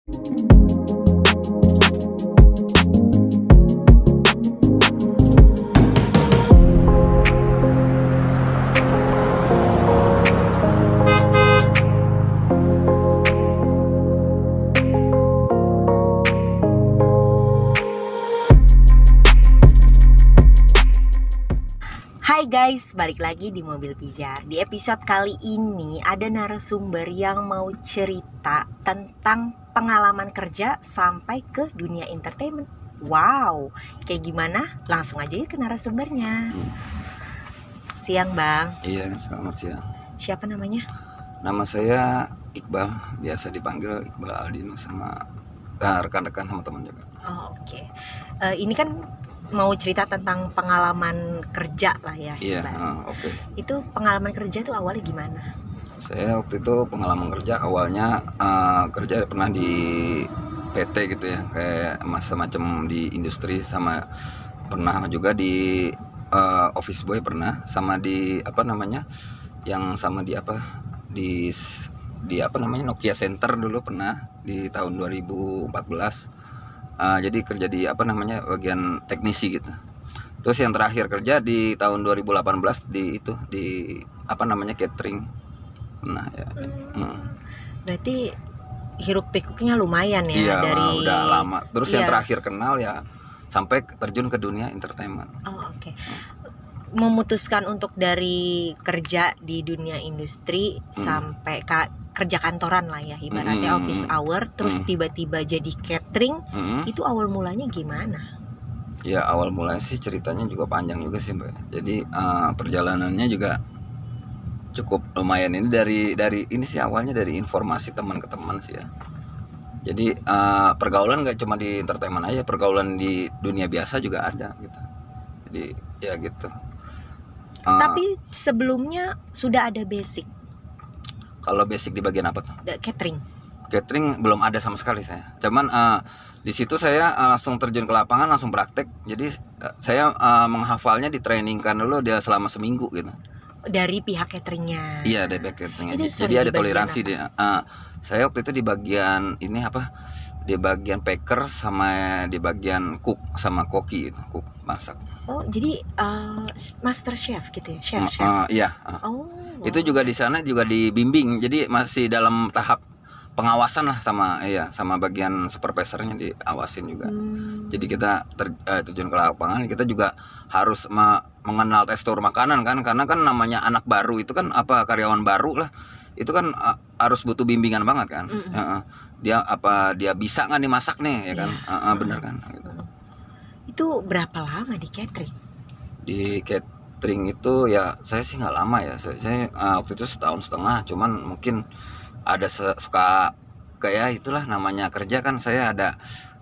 Hai guys, balik lagi di Mobil Pijar. Di episode kali ini ada narasumber yang mau cerita tentang pengalaman kerja sampai ke dunia entertainment. Wow, kayak gimana? Langsung aja yuk ke narasumbernya. Siang bang. Iya, selamat siang. Siapa namanya? Nama saya Iqbal, biasa dipanggil Iqbal Aldino sama rekan-rekan sama teman juga. Oh oke. Ini kan mau cerita tentang pengalaman kerja lah ya. Iya, Bang. oke. Itu pengalaman kerja tuh awalnya gimana? Saya waktu itu pengalaman kerja awalnya kerja pernah di PT gitu ya, kayak semacam di industri, sama pernah juga di office boy pernah, sama di apa namanya, yang sama di apa di apa namanya Nokia Center dulu pernah di tahun 2014. Jadi kerja di apa namanya bagian teknisi gitu. Terus yang terakhir kerja di tahun 2018 di itu di apa namanya catering. Nah ya. Berarti hiruk pikuknya lumayan ya. Iya, dari udah lama. Terus iya. yang terakhir kenal ya sampai terjun ke dunia entertainment. Oh oke. Memutuskan untuk dari kerja di dunia industri sampai kerja kantoran lah ya, ibaratnya office hour, terus tiba-tiba jadi catering, itu awal mulanya gimana? Ya awal mulanya sih ceritanya juga panjang juga sih Mbak. Jadi perjalanannya juga cukup lumayan. Ini dari ini sih awalnya dari informasi teman ke teman sih ya. Jadi pergaulan nggak cuma di entertainment aja, pergaulan di dunia biasa juga ada gitu. Jadi ya gitu. Tapi sebelumnya sudah ada basic. Kalau basic di bagian apa tuh? Catering. Catering belum ada sama sekali saya. Cuman di situ saya langsung terjun ke lapangan, langsung praktek. Jadi saya menghafalnya, ditrainingkan dulu dia selama seminggu gitu. Dari pihak cateringnya. Iya, dari pihak cateringnya. Itu Jadi ada toleransi dia. Saya waktu itu di bagian ini apa? Di bagian packer sama di bagian cook sama koki itu, cook masak. Oh, jadi master chef gitu ya, chef. Iya. Oh. Itu juga di sana juga dibimbing. Jadi masih dalam tahap pengawasan lah sama bagian supervisornya diawasin juga. Jadi kita terjun ke lapangan, kita juga harus mengenal tekstur makanan kan, karena kan namanya anak baru itu kan karyawan baru lah. Itu kan harus butuh bimbingan banget kan. Dia bisa nggak dimasak nih ya kan. Bener kan gitu. Itu berapa lama di catering? Di catering itu ya saya sih nggak lama ya. Saya waktu itu 1,5 tahun. Cuman mungkin ada suka kayak itulah namanya kerja kan, saya ada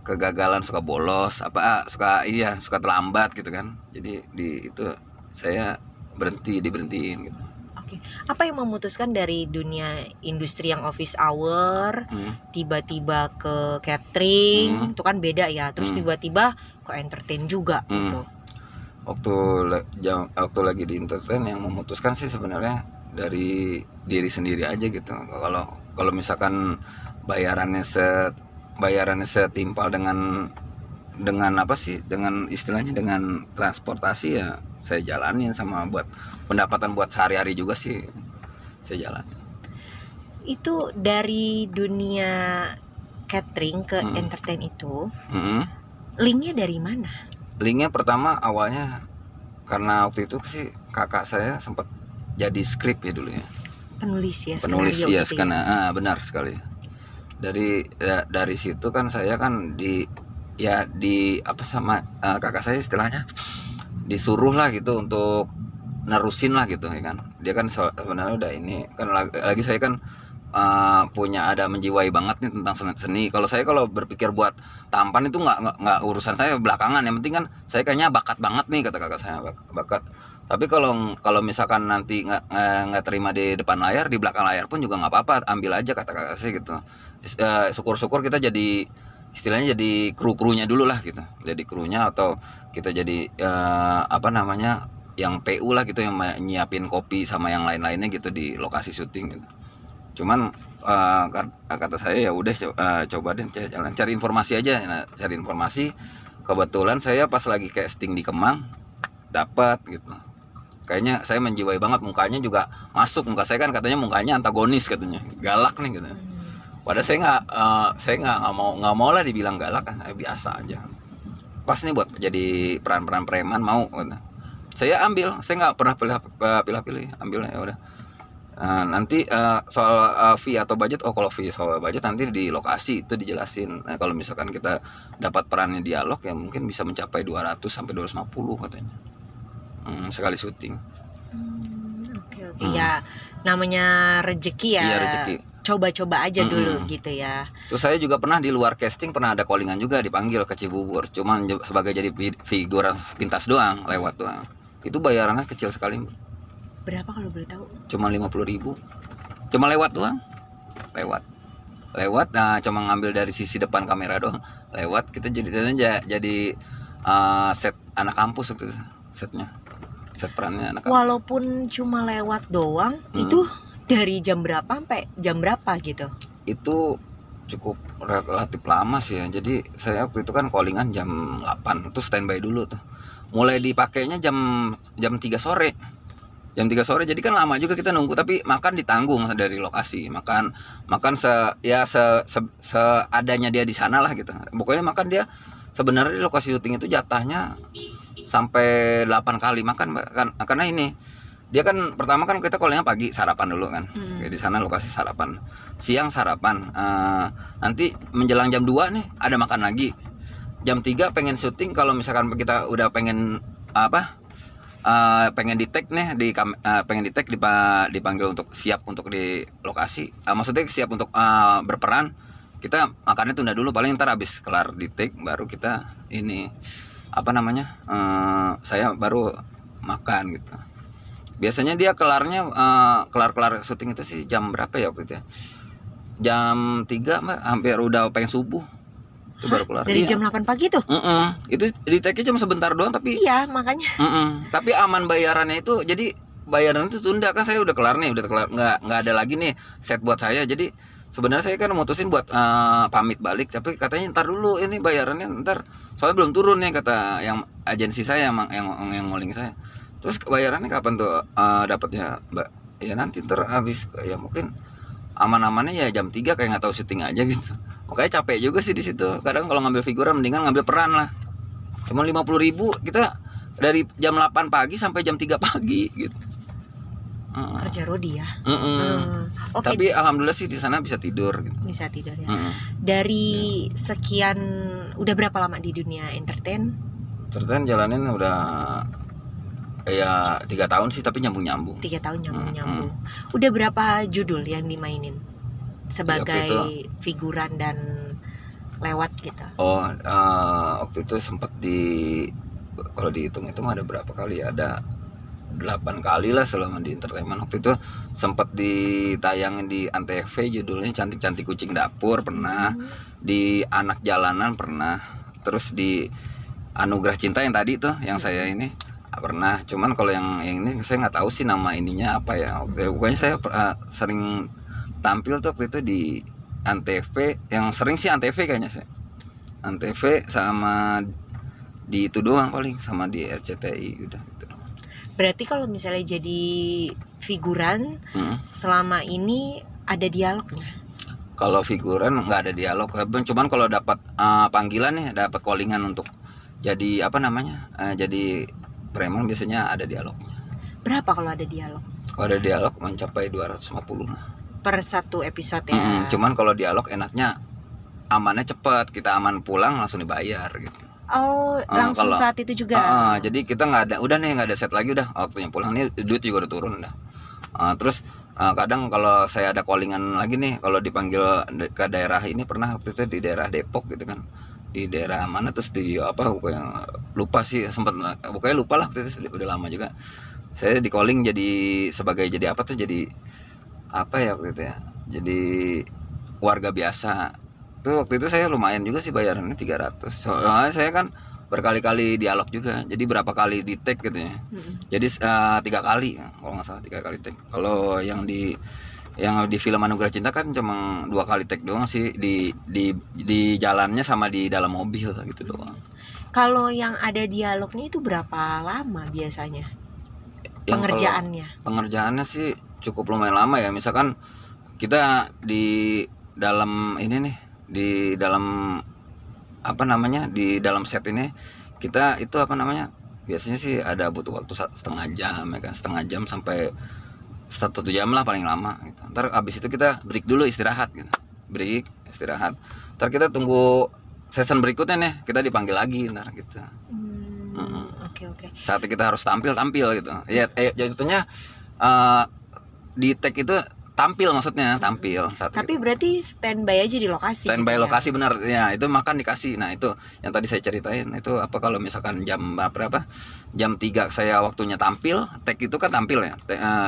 kegagalan, suka bolos suka terlambat gitu kan. Jadi di itu saya diberhentiin gitu. Oke. Apa yang memutuskan dari dunia industri yang office hour tiba-tiba ke catering? Itu kan beda ya. Terus tiba-tiba ke entertain juga gitu. Waktu lagi di entertain, yang memutuskan sih sebenarnya dari diri sendiri aja gitu. Kalau misalkan bayarannya setimpal dengan apa sih, dengan istilahnya dengan transportasi, ya saya jalanin, sama buat pendapatan buat sehari-hari juga sih saya jalanin. Itu dari dunia catering ke entertain itu linknya dari mana? Linknya pertama awalnya karena waktu itu sih kakak saya sempat jadi skrip ya dulu ya. Penulis ya, gitu ya. Benar sekali. Dari situ kan saya kan sama kakak saya istilahnya disuruh lah gitu untuk nerusin lah gitu ya kan. Dia kan sebenarnya udah ini kan lagi saya kan ada menjiwai banget nih tentang seni. Kalau berpikir buat tampan itu nggak urusan saya belakangan. Yang penting kan saya kayaknya bakat banget nih, kata kakak saya, bakat. Tapi kalau misalkan nanti nggak terima di depan layar, di belakang layar pun juga nggak apa-apa, ambil aja, kata kakak saya gitu. Syukur-syukur kita jadi istilahnya jadi kru-krunya dulu lah gitu. Jadi krunya, atau kita jadi yang PU lah gitu, yang nyiapin kopi sama yang lain-lainnya gitu di lokasi syuting gitu. Cuman kata saya ya udah coba deh jalan cari informasi aja. Nah, cari informasi, kebetulan saya pas lagi casting di Kemang dapat gitu. Kayaknya saya menjiwai banget, mukanya juga masuk. Muka saya kan katanya mukanya antagonis, katanya galak nih gitu. Padahal saya nggak mau lah dibilang galak, kan saya biasa aja. Pas nih buat jadi peran-peran preman mau gitu. Saya ambil, saya nggak pernah pilih-pilih, ambil ya udah. Nanti soal fee atau budget, kalau fee soal budget nanti di lokasi itu dijelasin. Nah, kalau misalkan kita dapat perannya dialog ya mungkin bisa mencapai 200 sampai 250 katanya. Sekali syuting. Oke. Ya namanya rezeki ya. Iya, rezeki. Coba-coba aja dulu gitu ya. Terus saya juga pernah di luar casting, pernah ada callingan juga, dipanggil ke Cibubur, cuman sebagai jadi figuran pintas doang, lewat doang. Itu bayarannya kecil sekali. Berapa kalau boleh tahu? Cuma 50.000. Cuma lewat doang. Lewat, nah cuma ngambil dari sisi depan kamera doang. Lewat, kita jadi set anak kampus waktu itu, set perannya anak kampus. Walaupun cuma lewat doang, itu dari jam berapa sampai jam berapa gitu? Itu cukup relatif lama sih ya. Jadi saya waktu itu kan callingan jam 8, tuh standby dulu tuh. Mulai dipakainya jam 3 sore. Jam 3 sore, jadi kan lama juga kita nunggu, tapi makan ditanggung dari lokasi. Makan seadanya dia di sana lah gitu. Pokoknya makan dia sebenarnya di lokasi syuting itu jatahnya sampai 8 kali makan, Mbak. Karena ini dia kan pertama kan kita callingnya pagi, sarapan dulu kan. Di sana lokasi sarapan. Siang sarapan. Nanti menjelang jam 2 nih ada makan lagi. Jam 3 pengen syuting, kalau misalkan kita udah pengen pengen di tag nih pengen di tag dipanggil untuk siap untuk di lokasi, maksudnya siap untuk berperan, kita makannya tunda dulu, paling ntar habis kelar di tag baru kita ini saya baru makan gitu. Biasanya dia kelar syuting itu sih jam berapa ya waktu itu ya, jam 3 Mbak, hampir udah pengen subuh itu baru kelar. Dari jam 8 pagi tuh? Itu di tag-nya cuma sebentar doang, tapi iya makanya. Tapi aman bayarannya itu, jadi bayaran itu tunda, kan saya udah kelar, nggak ada lagi nih set buat saya. Jadi sebenarnya saya kan mutusin buat pamit balik, tapi katanya ntar dulu ini bayarannya ntar, soalnya belum turun nih kata yang agensi saya yang ngoling saya. Terus bayarannya kapan tuh dapatnya Mbak? Ya nanti ntar habis, ya mungkin aman-amannya ya jam 3 kayak nggak tahu syuting aja gitu. Makanya capek juga sih di situ. Kadang kalau ngambil figuran mendingan ngambil peran lah. Cuma 50.000 kita dari jam 8 pagi sampai jam 3 pagi gitu. Kerja Rodi ya. Okay. Tapi alhamdulillah sih di sana bisa tidur gitu. Bisa tidur ya. Dari sekian, udah berapa lama di dunia entertain? Entertain jalanin udah ya 3 tahun sih, tapi nyambung-nyambung. 3 tahun nyambung-nyambung. Udah berapa judul yang dimainin sebagai figuran dan lewat gitu? Waktu itu sempat kalau dihitung-hitung ada berapa kali ya? Ada 8 kali lah selama di entertainment. Waktu itu sempat ditayangin di Antv, judulnya Cantik-Cantik Kucing Dapur pernah, di Anak Jalanan pernah, terus di Anugerah Cinta yang tadi tuh yang saya ini pernah. Cuman kalau yang ini saya nggak tahu sih nama ininya apa ya. Pokoknya saya sering tampil tuh waktu itu di Antv, yang sering sih Antv kayaknya sih. Antv sama di itu doang paling, sama di RCTI udah gitu. Berarti kalau misalnya jadi figuran selama ini ada dialognya? Kalau figuran nggak ada dialog, cuman kalau dapat panggilan nih, dapat callingan untuk jadi jadi preman biasanya ada dialognya. Berapa kalau ada dialog? Kalau ada dialog mencapai 250 lah per satu episode ya. Cuman kalau dialog enaknya amannya cepat, kita aman pulang langsung dibayar gitu. Langsung saat itu juga. Jadi kita nggak ada set lagi, udah waktunya pulang nih, duit juga udah turun dah. Terus kadang kalau saya ada callingan lagi nih, kalau dipanggil ke daerah ini, pernah waktu itu di daerah Depok gitu kan, di daerah mana tuh studio apa, pokoknya lupa sih, pokoknya lupa lah waktu itu, udah lama juga. Saya di calling jadi apa ya waktu itu ya, jadi warga biasa. Tuh waktu itu saya lumayan juga sih bayarannya 300. Soalnya saya kan berkali-kali dialog juga, jadi berapa kali di tag gitu ya. Jadi 3 kali kalau nggak salah, 3 kali tag. Kalau yang di Yang di film Anugerah Cinta kan cuma 2 kali take doang sih, di jalannya sama di dalam mobil gitu doang. Kalau yang ada dialognya itu berapa lama biasanya pengerjaannya? Pengerjaannya sih cukup lumayan lama ya. Misalkan kita di dalam ini nih, di dalam apa namanya, di dalam set ini kita itu apa namanya, biasanya sih ada butuh waktu setengah jam ya kan, setengah jam sampai 1 jam lah paling lama gitu. Ntar abis itu kita break dulu, istirahat gitu, break istirahat, ntar kita tunggu season berikutnya nih, kita dipanggil lagi ntar gitu. Oke. Saat kita harus tampil gitu ya, jatuhnya di take itu tampil, maksudnya tampil saat Tapi itu. berarti standby aja di lokasi. Standby gitu ya? lokasi, benar ya, itu makan dikasih. Nah itu yang tadi saya ceritain itu, apa kalau misalkan jam berapa, jam 3 saya waktunya tampil, take itu kan tampil ya,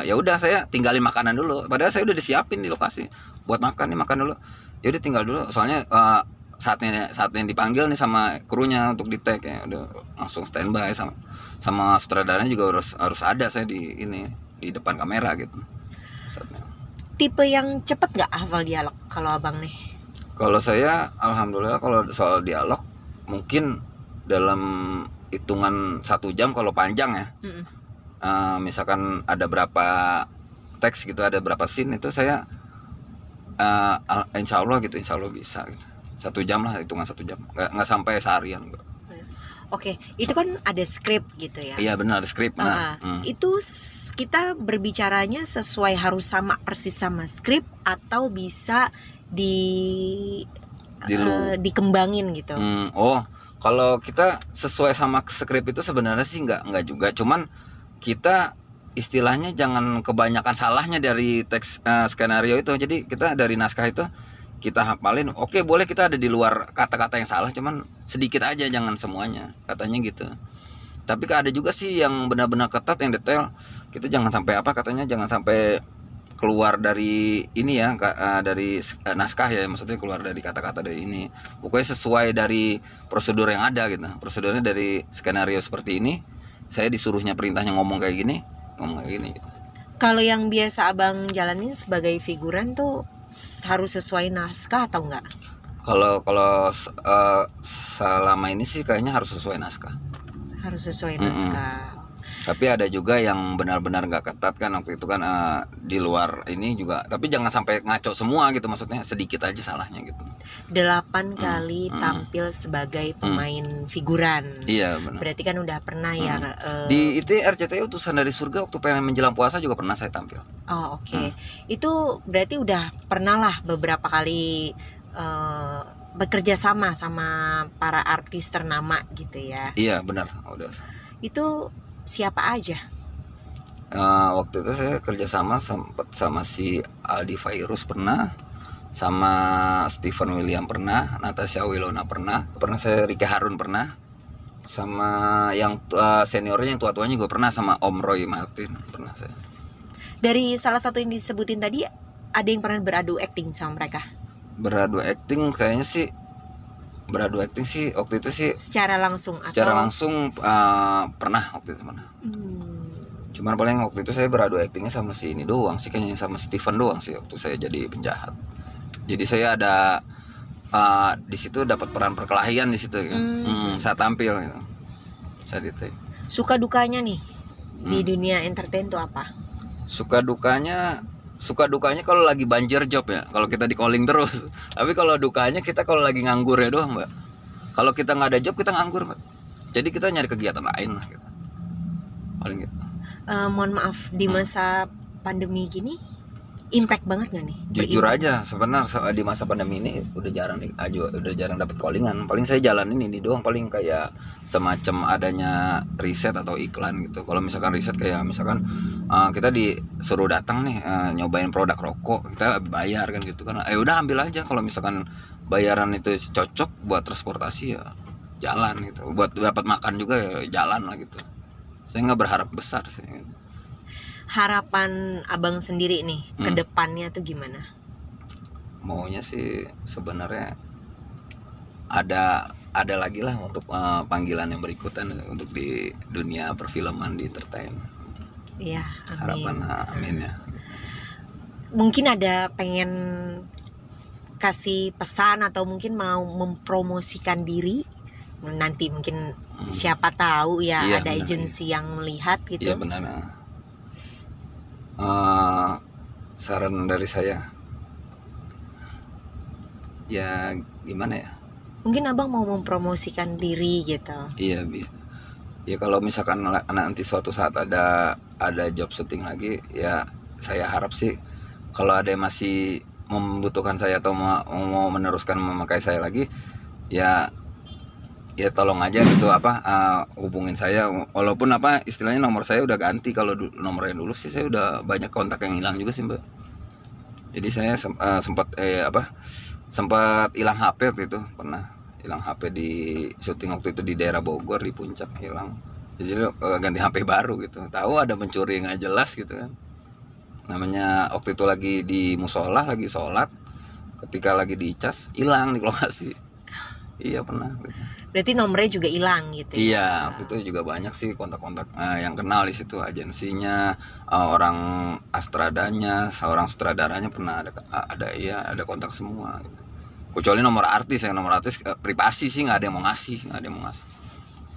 ya udah saya tinggalin makanan dulu, padahal saya udah disiapin di lokasi buat makan nih, makan dulu ya udah tinggal dulu, soalnya saatnya dipanggil nih sama krunya untuk di take ya udah langsung standby, sama sutradaranya juga harus ada saya di depan kamera gitu saatnya. Tipe yang cepet nggak hafal dialog kalau abang nih? Kalau saya alhamdulillah kalau soal dialog mungkin dalam hitungan 1 jam kalau panjang ya. Misalkan ada berapa teks gitu, ada berapa scene, itu saya insya Allah bisa gitu. 1 jam lah, hitungan 1 jam, nggak sampai seharian enggak. Oke, itu kan ada skrip gitu ya. Iya benar, skrip benar. Itu kita berbicaranya sesuai, harus sama persis sama skrip atau bisa dikembangin gitu. Kalau kita sesuai sama skrip itu sebenarnya sih nggak juga, cuman kita istilahnya jangan kebanyakan salahnya dari teks skenario itu. Jadi kita dari naskah itu kita hafalin, oke boleh kita ada di luar kata-kata yang salah, cuman sedikit aja, jangan semuanya, katanya gitu. Tapi ada juga sih yang benar-benar ketat, yang detail, kita jangan sampai jangan sampai keluar dari ini ya, dari naskah ya, maksudnya keluar dari kata-kata dari ini. Pokoknya sesuai dari prosedur yang ada gitu. Prosedurnya dari skenario seperti ini, saya disuruhnya perintahnya ngomong kayak gini gitu. Kalau yang biasa abang jalanin sebagai figuran tuh harus sesuai naskah atau enggak? Kalau selama ini sih kayaknya harus sesuai naskah. Harus sesuai naskah. Tapi ada juga yang benar-benar nggak ketat kan, waktu itu kan di luar ini juga. Tapi jangan sampai ngaco semua gitu, maksudnya sedikit aja salahnya gitu. 8 kali tampil sebagai pemain figuran. Iya benar. Berarti kan udah pernah ya. Di itu RCTI Utusan dari Surga, waktu pengen menjelang puasa juga pernah saya tampil. Oh oke. Itu berarti udah pernah lah beberapa kali bekerja sama para artis ternama gitu ya. Iya benar, udah. Itu siapa aja? Waktu itu saya kerjasama sempat sama si Aldi Fairuz pernah, sama Stephen William pernah, Natasha Wilona pernah saya Ricky Harun pernah, sama yang seniornya yang tua-tuanya juga pernah, sama Om Roy Martin pernah saya. Dari salah satu yang disebutin tadi, ada yang pernah beradu akting sama mereka? Beradu akting sih waktu itu sih secara langsung pernah waktu itu pernah. Cuman paling waktu itu saya beradu aktingnya sama si ini doang sih, kayaknya sama Steven doang sih waktu saya jadi penjahat. Jadi saya ada di situ dapat peran perkelahian di situ kan. Saya tampil gitu. Saat itu. Suka dukanya nih di dunia entertain tuh apa? Suka dukanya kalau lagi banjir job ya, kalau kita di calling terus. Tapi kalau dukanya kita kalau lagi nganggur ya doang, Mbak. Kalau kita nggak ada job, kita nganggur, Mbak. Jadi kita nyari kegiatan lain lah gitu. Paling gitu. Mohon maaf, di masa pandemi gini impact banget gak nih? Jujur aja sebenarnya di masa pandemi ini udah jarang dapat callingan. Paling saya jalanin ini doang, paling kayak semacam adanya riset atau iklan gitu. Kalau misalkan riset kayak misalkan kita disuruh datang nih nyobain produk rokok, kita bayar kan gitu kan. Udah ambil aja, kalau misalkan bayaran itu cocok buat transportasi ya jalan gitu. Buat dapat makan juga ya jalan lah gitu. Saya nggak berharap besar sih. Harapan abang sendiri nih ke depannya tuh gimana? Maunya sih sebenarnya ada lagi lah untuk panggilan yang berikutan untuk di dunia perfilman, di entertain. Iya, amin. Harapan amin ya. mungkin ada pengen kasih pesan atau mungkin mau mempromosikan diri, nanti mungkin siapa tahu ya Iya, ada benar, agensi yang melihat gitu. Iya benar. Saran dari saya, ya gimana ya? Mungkin abang mau mempromosikan diri gitu. Iya bisa. Ya kalau misalkan nanti suatu saat ada job syuting lagi, ya saya harap sih kalau ada yang masih membutuhkan saya atau mau meneruskan memakai saya lagi, ya tolong aja gitu hubungin saya, walaupun istilahnya nomor saya udah ganti. Kalau nomor yang dulu sih saya udah banyak kontak yang hilang juga sih, Mbak. Jadi saya sempat hilang HP waktu itu, pernah hilang HP di syuting waktu itu di daerah Bogor, di puncak hilang. Jadi ganti HP baru gitu. Tahu ada pencuri nggak jelas gitu kan. Namanya waktu itu lagi di musola, lagi sholat, ketika lagi dicas hilang di lokasi. Iya pernah gitu. Berarti nomornya juga hilang gitu. Iya, waktu itu juga banyak sih kontak-kontak yang kenal di situ, agensinya, orang astradanya, seorang sutradaranya pernah ada kontak semua gitu. Kecuali nomor artis privasi sih nggak ada yang mau ngasih.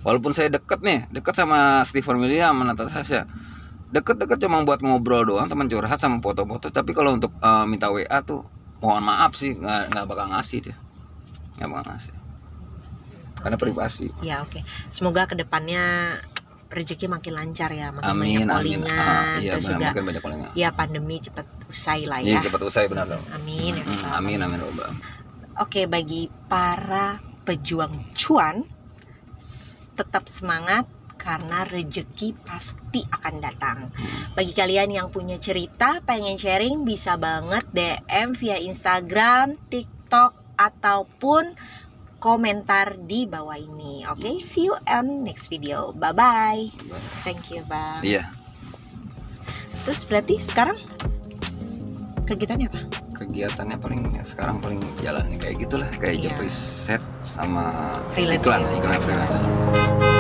Walaupun saya deket sama Steven William, sama Natasha, deket cuma buat ngobrol doang, teman curhat sama foto-foto. Tapi kalau untuk minta WA tuh mohon maaf sih nggak bakal ngasih dia, nggak bakal ngasih karena privasi. Ya oke. Semoga kedepannya rezeki makin lancar ya, makin Amin, banyak callingan, iya, terus benar, juga makin banyak callingan. ya pandemi cepat usai lah Iya ya. cepat usai benar dong. Amin. Ya Tuhan. Amin robbal. Oke, bagi para pejuang cuan, tetap semangat karena rezeki pasti akan datang. Bagi kalian yang punya cerita, pengen sharing, bisa banget DM via Instagram, TikTok, ataupun komentar di bawah ini. Oke, see you on next video. Bye-bye. Thank you, Bang. Iya. Terus berarti sekarang kegiatannya apa? Kegiatannya sekarang paling jalan kayak gitulah, kayak Iya. job riset sama Freelance. iklan freelance.